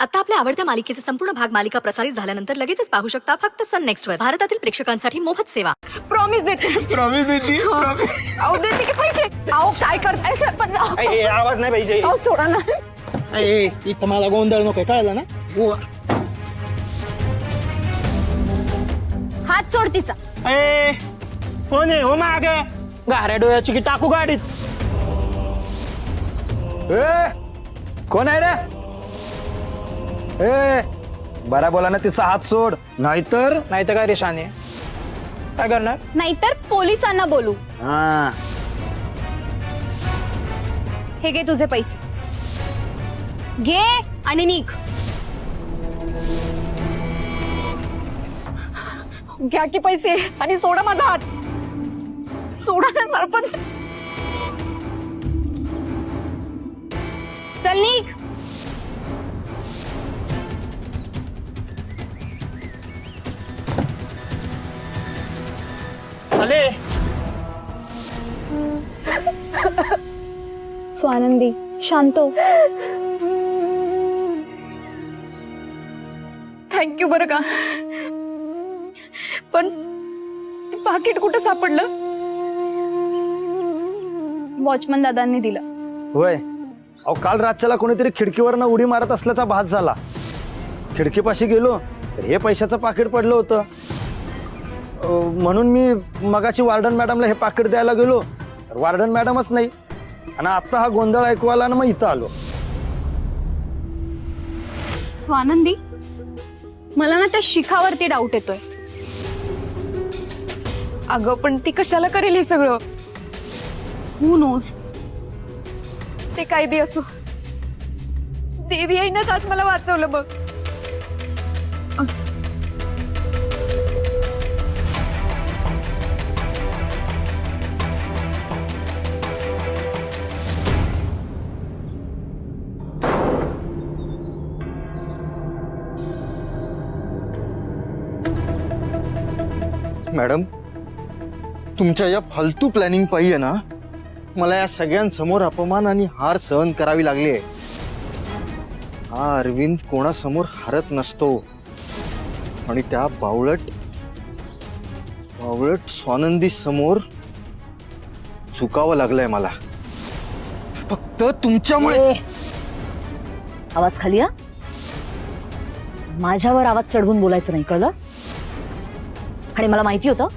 आता आपल्या आवडत्या मालिकेचे संपूर्ण भाग मालिका प्रसारित झाल्यानंतर लगेचच पाहू शकता फक्त सन नेक्स्ट वर. भारतातील प्रेक्षकांसाठी मोफत सेवा. प्रॉमिस देते. प्रॉमिस देती. अहो देते की पैसे. अहो काय करताय सरपंच? आवाज नाही पाहिजे. अहो सोडा ना. इथं मला गोंधळ नको कळलं ना. हात सोड तिचा. कोण आहे हो माग गाऱ्या डोळ्याची की टाकू गाडीत. कोण आहे रे? बरा बोला ना, तिचा हात सोड, नाहीतर नाही तर काय रे शाने, काय करणार? नाहीतर पोलिसांना बोलू. हा. हे घे तुझे पैसे. घे आणि निघ. घ्या की पैसे आणि सोडा माझा हात. सोडा ना सरपंच. चल निघ. आले. स्वानंदी शांत हो. थँक्यू बरं का. पण पाकिट कुठं सापडलं? वॉचमन दादांनी दिलं. होय. अहो काल रातच्याला कोणीतरी खिडकीवरनं उडी मारत असल्याचा भास झाला. खिडकीपाशी गेलो तर हे पैशाचं पाकिट पडलं होतं. म्हणून मी मगाशी वार्डन मॅडमला हे पाकिट द्यायला गेलो तर वार्डन मॅडमच नाही, आणि आता हा गोंधळ ऐकू आला ना, मग इथं आलो. स्वानंदी मला ना त्या शिखावरती डाऊट येतोय. अगं पण ती कशाला करेल हे सगळं? Who knows. ते काय बी असो, देवी आईनंच आज मला वाचवलं बघ. मॅडम, तुमच्या या फालतू प्लॅनिंग पाहिजे ना, मला या सगळ्यांसमोर अपमान आणि हार सहन करावी लागली आहे. हा अरविंद कोणासमोर हारत नसतो, आणि त्या बावळट स्वानंदी समोर झुकावं लागलंय मला, फक्त तुमच्यामुळे. आवाज खाली या. माझ्यावर आवाज चढवून बोलायचं नाही, कळलं? आणि मला माहिती होतं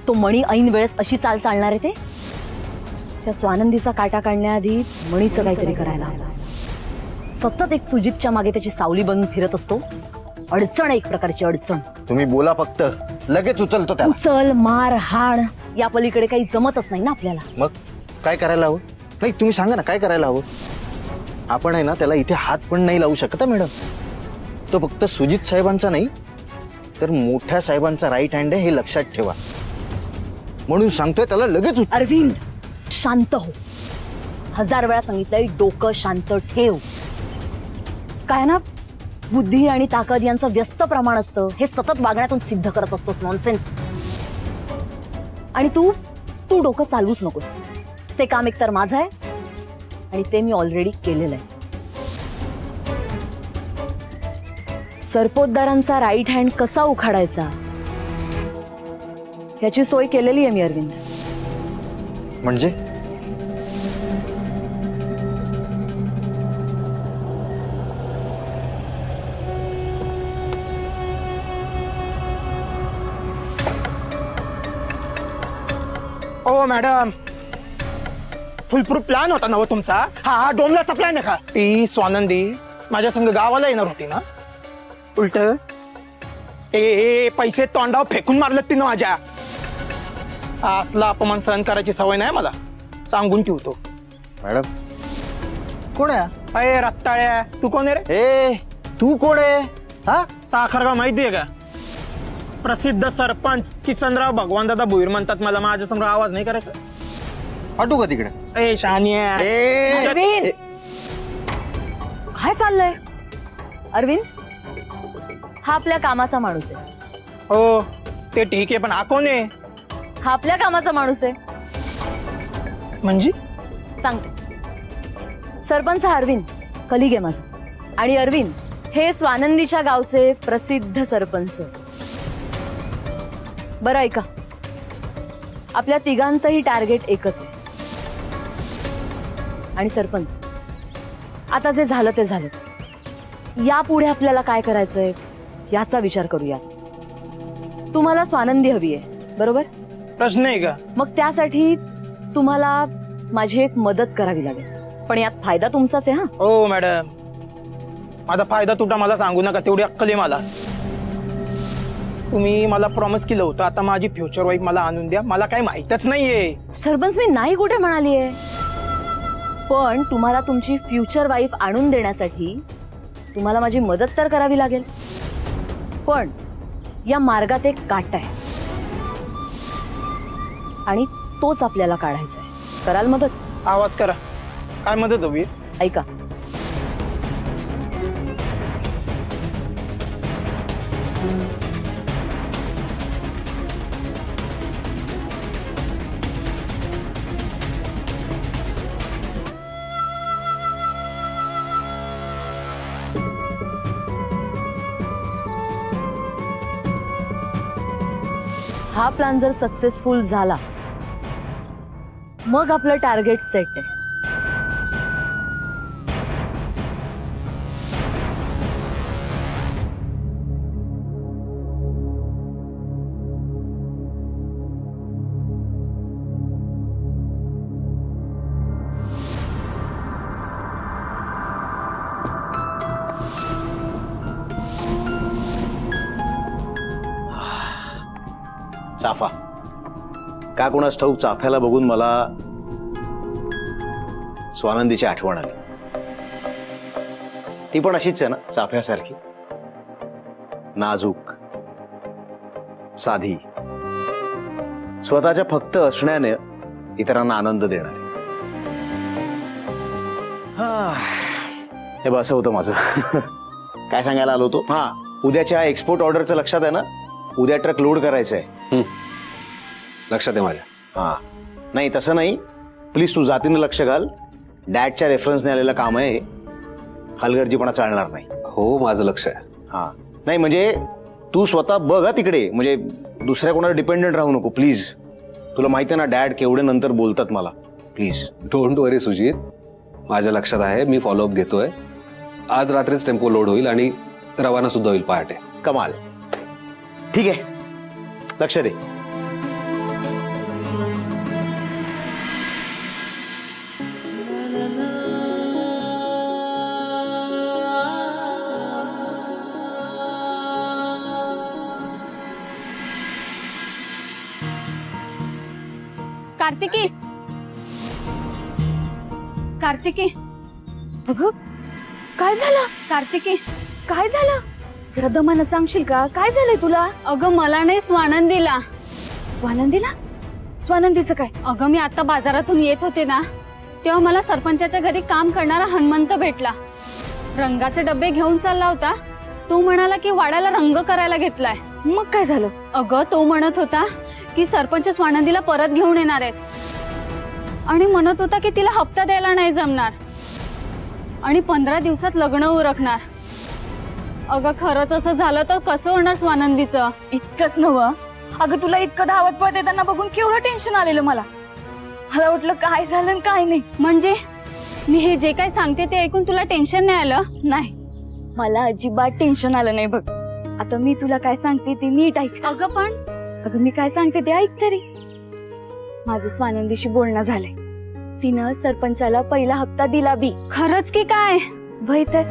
तो मणी ऐन वेळेस अशी चाल चालणार आहे. ते त्या स्वानंदीचा काटा काढण्याआधी मणीचं काहीतरी करायला. सतत एक सुजितच्या मागे त्याची सावली बनून फिरत असतो. अडचण, एक प्रकारची अडचण. तुम्ही बोला फक्त, लगेच उचलतो त्याला. उचल मार हाण या पलीकडे काही जमतच नाही ना आपल्याला. मग काय करायला हवं? नाही तुम्ही सांगा ना, काय करायला हवं? आपण आहे ना त्याला इथे हात पण नाही लावू शकत मॅडम. तो फक्त सुजित साहेबांचा नाही तर मोठ्या साहेबांचा राईट हँड आहे, हे लक्षात ठेवा. म्हणून सांगतोय त्याला लगेच. अरविंद शांत हो. 1000 वेळा सांगितलंय, डोकं शांत ठेव. काय ना, बुद्धी आणि ताकद यांचं व्यस्त प्रमाण असतं, हे सतत वागण्यातून सिद्ध करत असतोस. नॉनसेन्स. आणि तू डोकं चालवूच नकोस. ते काम एकतर माझं आहे आणि ते मी ऑलरेडी केलेलं आहे. सरपोतदारांचा राईट हँड कसा उखाडायचा याची सोय केलेली आहे मी, अरविंद. म्हणजे ओ मॅडम, फुलप्रूफ प्लॅन होता ना तुमचा. हा डोंबल्याचा प्लॅन आहे का? ती स्वानंदी माझ्या संग गावाला येणार होती ना. उलट पैसे तोंडावर फेकून मारलं तिनं माझ्या. असला अपमान सहन करायची सवय नाही मला, सांगून ठेवतो. मॅडम कोण आहे? अरे रत्ताळ्या, तू कोण आहे रे? ए तू कोण आहे? हा, साखरगाव माहितीये का? प्रसिद्ध सरपंच किसनराव भगवानदादा भुईर म्हणतात मला. माझ्या समोर आवाज नाही करायचा. पाठवू का तिकडे? ए शानिया. अरविंद काय चाललंय? अरविंद हा आपल्या कामाचा माणूस आहे. हो ते ठीक आहे, पण हा कोण आहे? हा आपल्या कामाचा माणूस आहे. म्हणजे सांगते. सरपंच हा अरविंद कलिग आहे माझा. आणि अरविंद हे स्वानंदीच्या गावचे प्रसिद्ध सरपंच. बरं ऐका, आपल्या तिघांचंही टार्गेट एकच आहे. आणि सरपंच, आता जे झालं ते झालं. यापुढे आपल्याला काय करायचंय याचा विचार करूया. तुम्हाला स्वानंदी हवी आहे, बरोबर? प्रश्न आहे का? मग त्यासाठी तुम्हाला माझी एक मदत करावी लागेल, पण यात फायदा तुमचाच आहे. हा, हो मॅडम, माझा फायदा तुटा मला सांगू नका, तेवढी अक्कल आहे मला. तुम्ही मला प्रॉमिस केलं होतं आता माझी फ्युचर वाईफ मला आणून द्या. मला काही माहितच नाहीये. सरपंच, मी नाही कुठे म्हणालीये, पण तुम्हाला तुमची फ्युचर वाईफ आणून देण्यासाठी तुम्हाला माझी मदत तर करावी लागेल. पण या मार्गात एक काटा आहे आणि तोच आपल्याला काढायचा आहे. कराल मदत? आवाज करा, काय मदत हवी? ऐका, हा प्लॅन जर सक्सेसफुल झाला मग आपलं टार्गेट सेट आहे. चाफा, का कोणास ठाऊक चाफ्याला बघून मला स्वानंदीची आठवण आली. ती पण अशीच आहे ना, चाफ्यासारखी नाजूक, साधी, स्वतःच्या फक्त असण्याने इतरांना आनंद देणारी. हे बघ, असं होतं माझं. काय सांगायला आलो होतो? हा, उद्याच्या एक्सपोर्ट ऑर्डरचं लक्षात आहे ना? उद्या ट्रक लोड करायचं आहे. लक्षात आहे माझ्या. हा, नाही तसं नाही, प्लीज तू जातीनं लक्ष घाल. डॅडच्या रेफरन्सने आलेलं काम आहे, हलगर्जीपणा चालणार नाही. हो, माझं लक्ष आहे. हा, नाही म्हणजे तू स्वतः बघ हा तिकडे, म्हणजे दुसऱ्या कोणावर डिपेंडेंट राहू नको प्लीज. तुला माहिती आहे ना डॅड केवढे नंतर बोलतात मला. प्लीज डोंट वरी सुजित, माझ्या लक्षात आहे. मी फॉलोअप घेतोय. आज रात्रीच टेम्पो लोड होईल आणि रवाना सुद्धा होईल पहाटे. कमाल. ठीक आहे, लक्ष दे. कार्तिकी, कार्तिकी, अगं काय झालं? कार्तिकी, काय झालं? जरा दमानं सांगशील का? काय झालंय तुला? अगं मला नाही, स्वानंदीला. स्वानंदीला? स्वानंदीचं काय? अगं मी आता बाजारातून येत होते ना, तेव्हा मला सरपंचाच्या घरी काम करणारा हनुमंत भेटला. रंगाचे डबे घेऊन चालला होता. तो म्हणाला की वाड्याला रंग करायला घेतलाय. मग काय झालं? अगं तो म्हणत होता की सरपंच स्वानंदीला परत घेऊन येणार आहेत आणि म्हणत होता की तिला हप्ता द्यायला नाही जमणार आणि 15 दिवसात लग्न उरकणार. अगं खरंच असं झालं तर कसं होणार स्वानंदीचं? इतकंच नव्हं, अगं तुला इतकं धावत पळत येताना बघून केवढं टेन्शन आलेलं मला. मला वाटलं काय झालं आणि काय नाही. म्हणजे मी हे जे काय सांगते ते ऐकून तुला टेन्शन नाही आलं? नाही, मला अजिबात टेन्शन आलं नाही. बघ आता मी तुला काय सांगते ते नीट ऐक. अगं मी काय सांगते ते ऐक तरी. माझं स्वानंदीशी बोलणं झालंय. तिनं सरपंचाला पहिला हप्ता दिला बी. खरंच की काय? भय तर.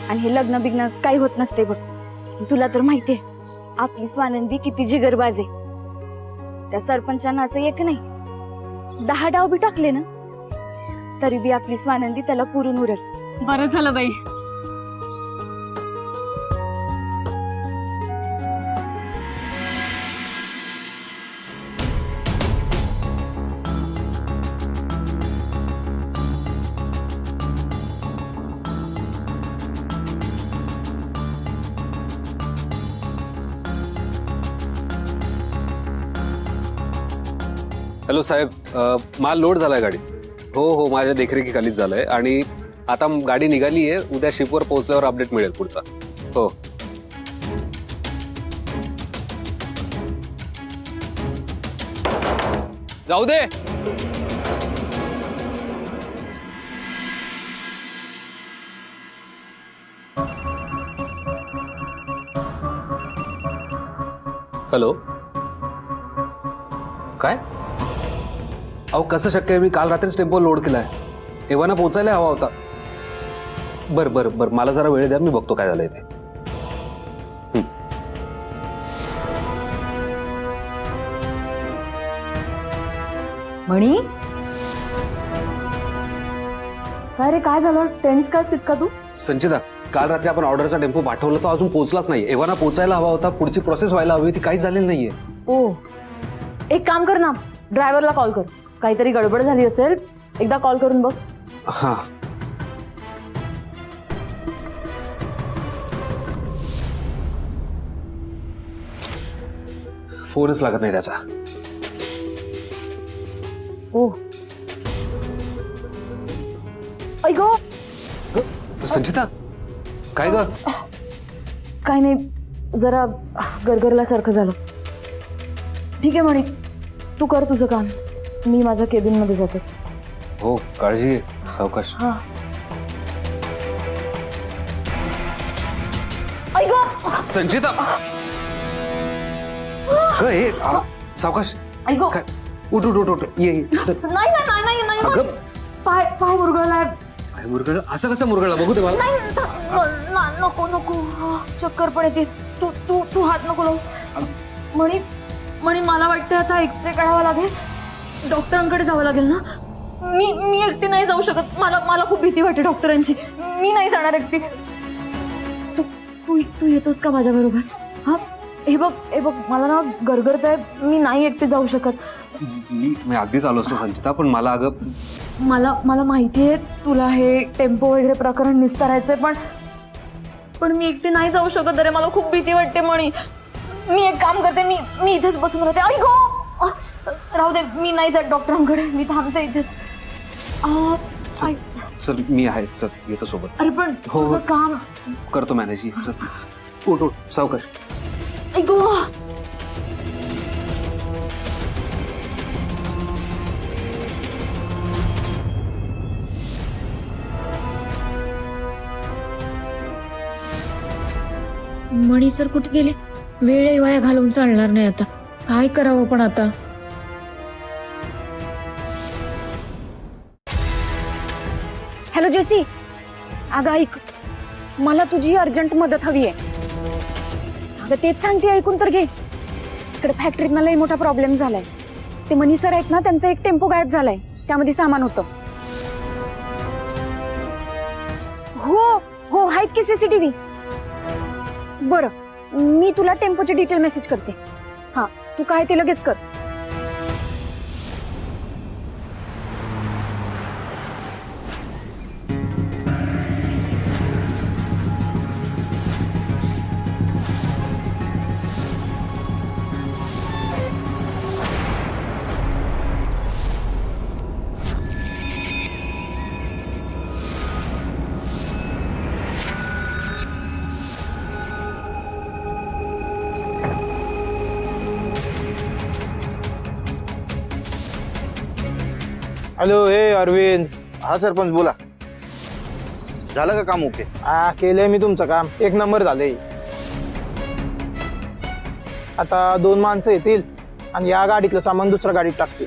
आणि हे लग्न बिग्न काही होत नसते बघ. तुला तर माहितीये आपली स्वानंदी किती जिगरबाज आहे. त्या सरपंचानं असं एक नाही 10 डाव बी टाकले ना तरी बी आपली स्वानंदी त्याला पुरून उरल. बरं झालं बाई. हॅलो साहेब, माल लोड झालाय गाडीत. हो हो, माझ्या देखरेखीखालीच झालाय आणि आता गाडी निघाली आहे, उद्या शिपवर पोहोचल्यावर अपडेट मिळेल पुढचा. हो. जाऊ दे. हॅलो. काय? अहो कसं शक्य आहे? मी काल रात्रीच टेम्पो लोड केलाय. एव्हाना पोचायला हवा होता. बरं बरं बरं, मला जरा वेळ द्या, मी बघतो काय झालंय ते. म्हणी काय रे, काय झालं? टेन्स काय इतका तू? संचिता, काल रात्री आपण ऑर्डरचा टेम्पो पाठवला तो अजून पोहोचलाच नाही. एव्हाना पोचायला हवा होता, पुढची प्रोसेस व्हायला हवी होती, काहीच झालेली नाहीये. ओ, एक काम कर ना, ड्रायव्हरला कॉल कर. काहीतरी गडबड झाली असेल, एकदा कॉल करून बघ. हा. फोनच लागत नाही त्याचा. ओ ऐक, संचिता, काय ग? काय नाही, जरा गरगरल्यासारखं झालं. ठीक आहे म्हणे, तू कर तुझं काम, मी माझ्या केबिन मध्ये जाते. हो, काळजी घे, सावकाश. हा. ऐक संचिता, हे सावकाश. ऐक, काय? उठ उठ उठ उठ, ये ये, चल. नाही नाही नाही नाही नाही अगं, पाय पाय मुरगळलाय. काय मुरगळलं? असं कसं मुरगळलं? बघू दे मला. नाही, नको नको, चक्कर पण येते. तू तू तू हात नको लावू. म्हणी म्हणी मला वाटतं आता एक्सरे काढावा लागेल, डॉक्टरांकडे जावं लागेल ना. मी एकटी नाही जाऊ शकत. मला खूप भीती वाटते डॉक्टरांची. मी नाही जाणार एकटी. तू तू तू येतोस का माझ्या बरोबर? हा, हे बघ मला ना गरगरत आहे, मी नाही एकटी जाऊ शकत. मी अगदीच आलो असतो संचिता, पण मला अगं मला माहिती आहे तुला हे टेम्पो वगैरे प्रकरण निस्तारायचंय, पण मी एकटी नाही जाऊ शकत. अरे मला खूप भीती वाटते. म्हणी मी एक काम करते, मी इथेच बसून राहते. आई गो, राहू दे, मी नाही जात डॉक्टरांकडे, मी थांबते इथेच. चल, मी आहे, चल येतो सोबत. अरे पण हो, हो. तुझं काम करतो मॅनेज. चल, उठ उठ, सावकाश. आई गो. मणी सर कुठे गेले? वेळ वाया घालवून चालणार नाही आता. काय करावं पण आता? हॅलो जेसी, अगं ऐक, मला तुझी अर्जंट मदत हवी आहे. अगं तेच सांगते, ऐकून तर घे. इकडे फॅक्टरीत लई मोठा प्रॉब्लेम झालाय. ते मनी सर आहेत ना, त्यांचा एक टेम्पो गायब झालाय, त्यामध्ये सामान होतं. हो हो, आहेत की सीसीटीव्ही. बरं, मी तुला टेम्पोची डिटेल मेसेज करते. हा, तू काय ते लगेच कर. हॅलो, हे अरविंद. हा सरपंच, बोला. झालं का काम? ओके. हा, केलंय मी तुमचं काम, एक नंबर झालंय. आता 2 माणसं येतील आणि या गाडीतलं सामान दुसऱ्या गाडीत टाकतील.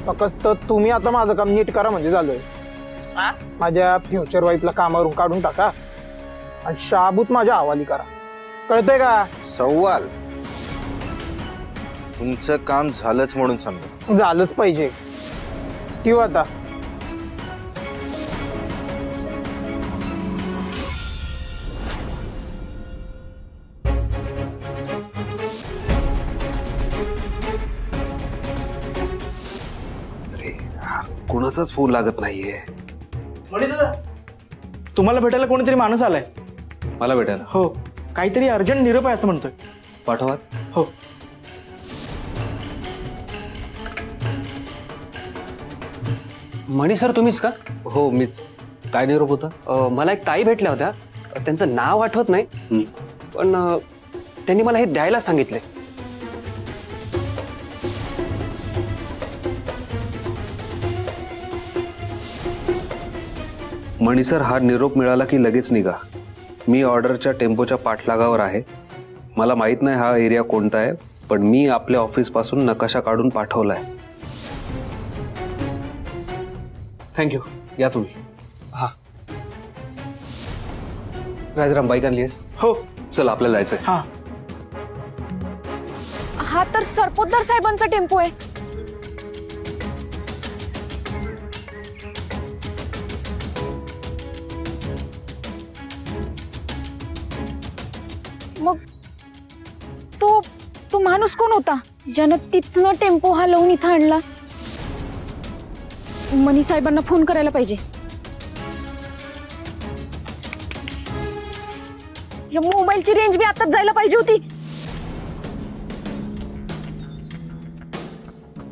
फक्त तुम्ही आता माझं काम नीट करा म्हणजे झालंय. माझ्या फ्युचर वाईफला कामावरून काढून टाका आणि शाबूत माझ्या हवाली करा. कळतंय का? सवाल तुमचं काम झालंच म्हणून समजा. झालंच पाहिजे. किंवा आता अरे कोणाचाच फोन लागत नाहीये. तुम्हाला भेटायला कोणीतरी माणूस आलाय. मला भेटायला? हो, काहीतरी अर्जंट निरोप आहे असं म्हणतोय. पाठवा. हो. मणी सर तुम्हीच का? हो, मीच. काय निरोप होता? मला एक ताई भेटल्या होत्या. त्यांचं नाव आठवत नाही, पण त्यांनी मला हे द्यायला सांगितले. मणी सर, हा निरोप मिळाला की लगेच निघा. मी ऑर्डरच्या टेम्पोच्या पाठलागावर आहे. मला माहित नाही हा एरिया कोणता आहे, पण मी आपल्या ऑफिस पासून नकाशा काढून पाठवलाय. थँक्यू. या तुम्ही. हा. राजराम, बाईक आणलीस? हो. चल आपल्याला जायचंय. हा. हा तर सरपोतदार साहेबांचा टेम्पो आहे. मग तो तो माणूस कोण होता ज्यानं तिथनं टेम्पो हलवून इथं आणला? मनी साहेबांना फोन करायला पाहिजे. या मोबाईलची रेंज बी आताच जायला पाहिजे होती.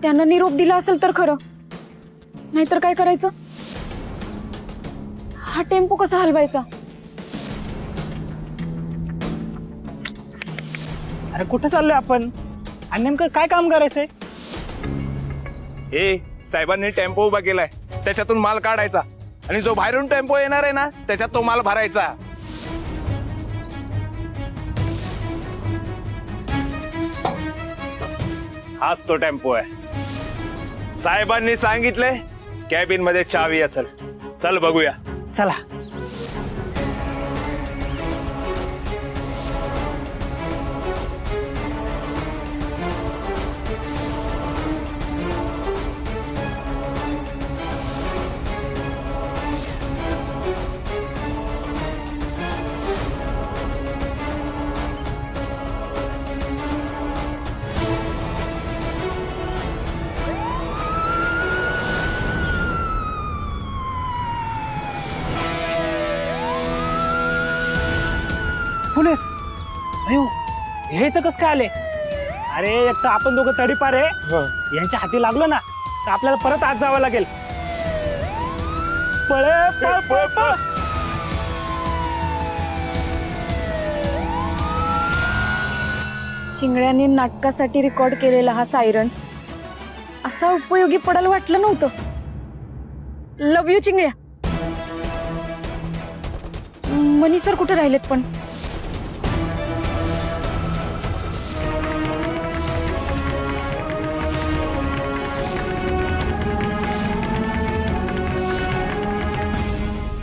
त्यानं निरोप दिला असेल तर खरं, नाहीतर काय करायचं? हा टेम्पो कसा हलवायचा? अरे कुठे चाललोय आपण आणि नेमकं काय काम करायचंय? हे साहेबांनी टेम्पो उभा केलाय, त्याच्यातून माल काढायचा आणि जो बाहेरून टेम्पो येणार आहे ना त्याच्यात तो माल भरायचा. हाच तो टेम्पो आहे. साहेबांनी सांगितले कॅबिन मध्ये चावी असेल. चल बघूया. चला. पोलीस, अयो हे तर कसं काय आले? अरे एक तर आपण दोघं तडीपार आहे, यांच्या हाती लागलो ना तर आपल्याला परत आत जावं लागेल. पळ पळ पळ पळ. चिंगड्यांनी नाटकासाठी रेकॉर्ड केलेला हा सायरन असा उपयोगी पडायला वाटलं नव्हतं. लव यू चिंगड्या. मनी सर कुठे राहिलेत पण?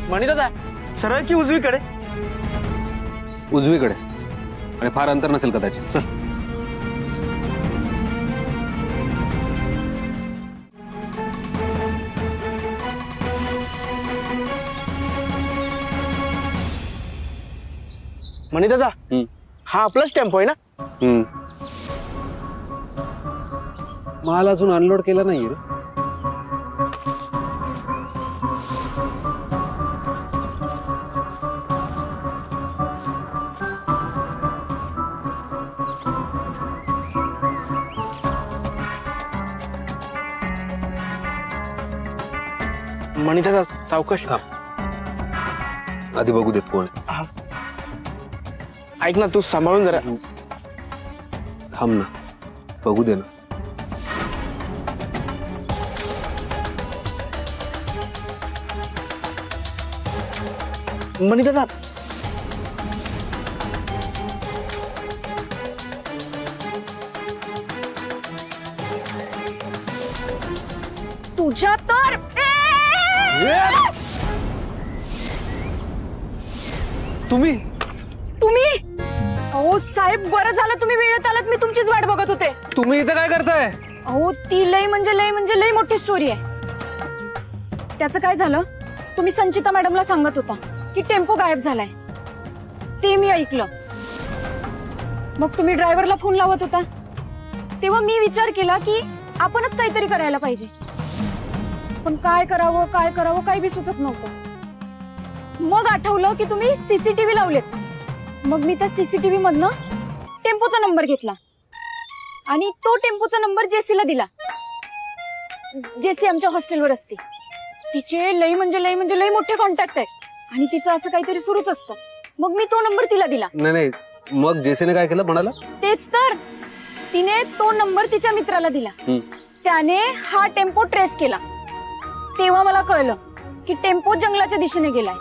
मणी दादा, सरळ की उजवीकडे? उजवीकडे, आणि फार अंतर नसेल कदाचित. चल. मणी दादा, हा आपलाच टेम्पो आहे ना? माल अजून अनलोड केला नाहीये रे. मणी दादा सावकाश. आधी बघू देत कोण. ऐक ना, तू सांभाळून जरा. थांब ना, बघू दे ना. मणी दादा, तुझ्या तर तुम्ही तुम्ही अहो साहेब, बरं झालं तुम्ही वेळेत आलात. मी तुमचीच वाट बघत होते. तुम्ही इथं काय करताय? अहो ती लय म्हणजे लय मोठी स्टोरी आहे. त्याचं काय झालं, तुम्ही संचिता मॅडमला सांगत होता की टेम्पो गायब झालाय. ते मी ऐकलं. मग तुम्ही ड्रायव्हरला फोन लावत होता तेव्हा मी विचार केला की आपणच काहीतरी करायला पाहिजे. पण काय करावं काही बी सुचत नव्हतं. मग आठवलं की तुम्ही सीसीटीव्ही लावलेत. मग मी त्या सीसीटीव्ही मधनं टेम्पोचा नंबर घेतला आणि तो टेम्पोचा नंबर जेसीला दिला. जेसी आमच्या हॉस्टेलवर असते. तिचे लई म्हणजे लई मोठे कॉन्टॅक्ट आहेत आणि तिचं असं काहीतरी सुरूच असतं. मग मी तो नंबर तिला दिला. नाही मग जेसीने काय केलं म्हणाला? तेच तर, तिने तो नंबर तिच्या मित्राला दिला. त्याने हा टेम्पो ट्रेस केला. तेव्हा मला कळलं की टेम्पो जंगलाच्या दिशेने गेलाय.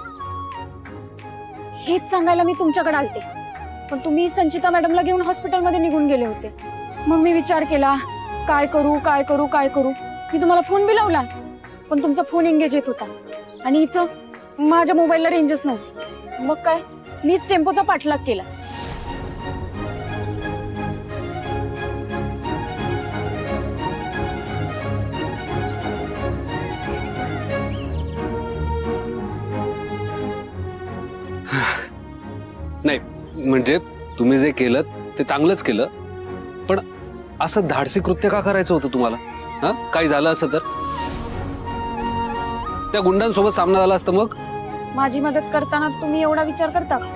हेच सांगायला मी तुमच्याकडे आलते, पण तुम्ही संचिता मॅडमला घेऊन हॉस्पिटलमध्ये निघून गेले होते. मग मी विचार केला काय करू. मी तुम्हाला फोन बी लावला, पण तुमचा फोन एंगेज येत होता आणि इथं माझ्या मोबाईलला रेंजच नव्हती. मग काय, मीच टेम्पोचा पाठलाग केला. नाही म्हणजे तुम्ही जे केलं ते चांगलंच केलं, पण असं धाडसी कृत्य का करायचं होतं तुम्हाला? हा, काही झालं असं तर त्या गुंडांसोबत सामना झाला असतं मग? माझी मदत करताना तुम्ही एवढा विचार करता का?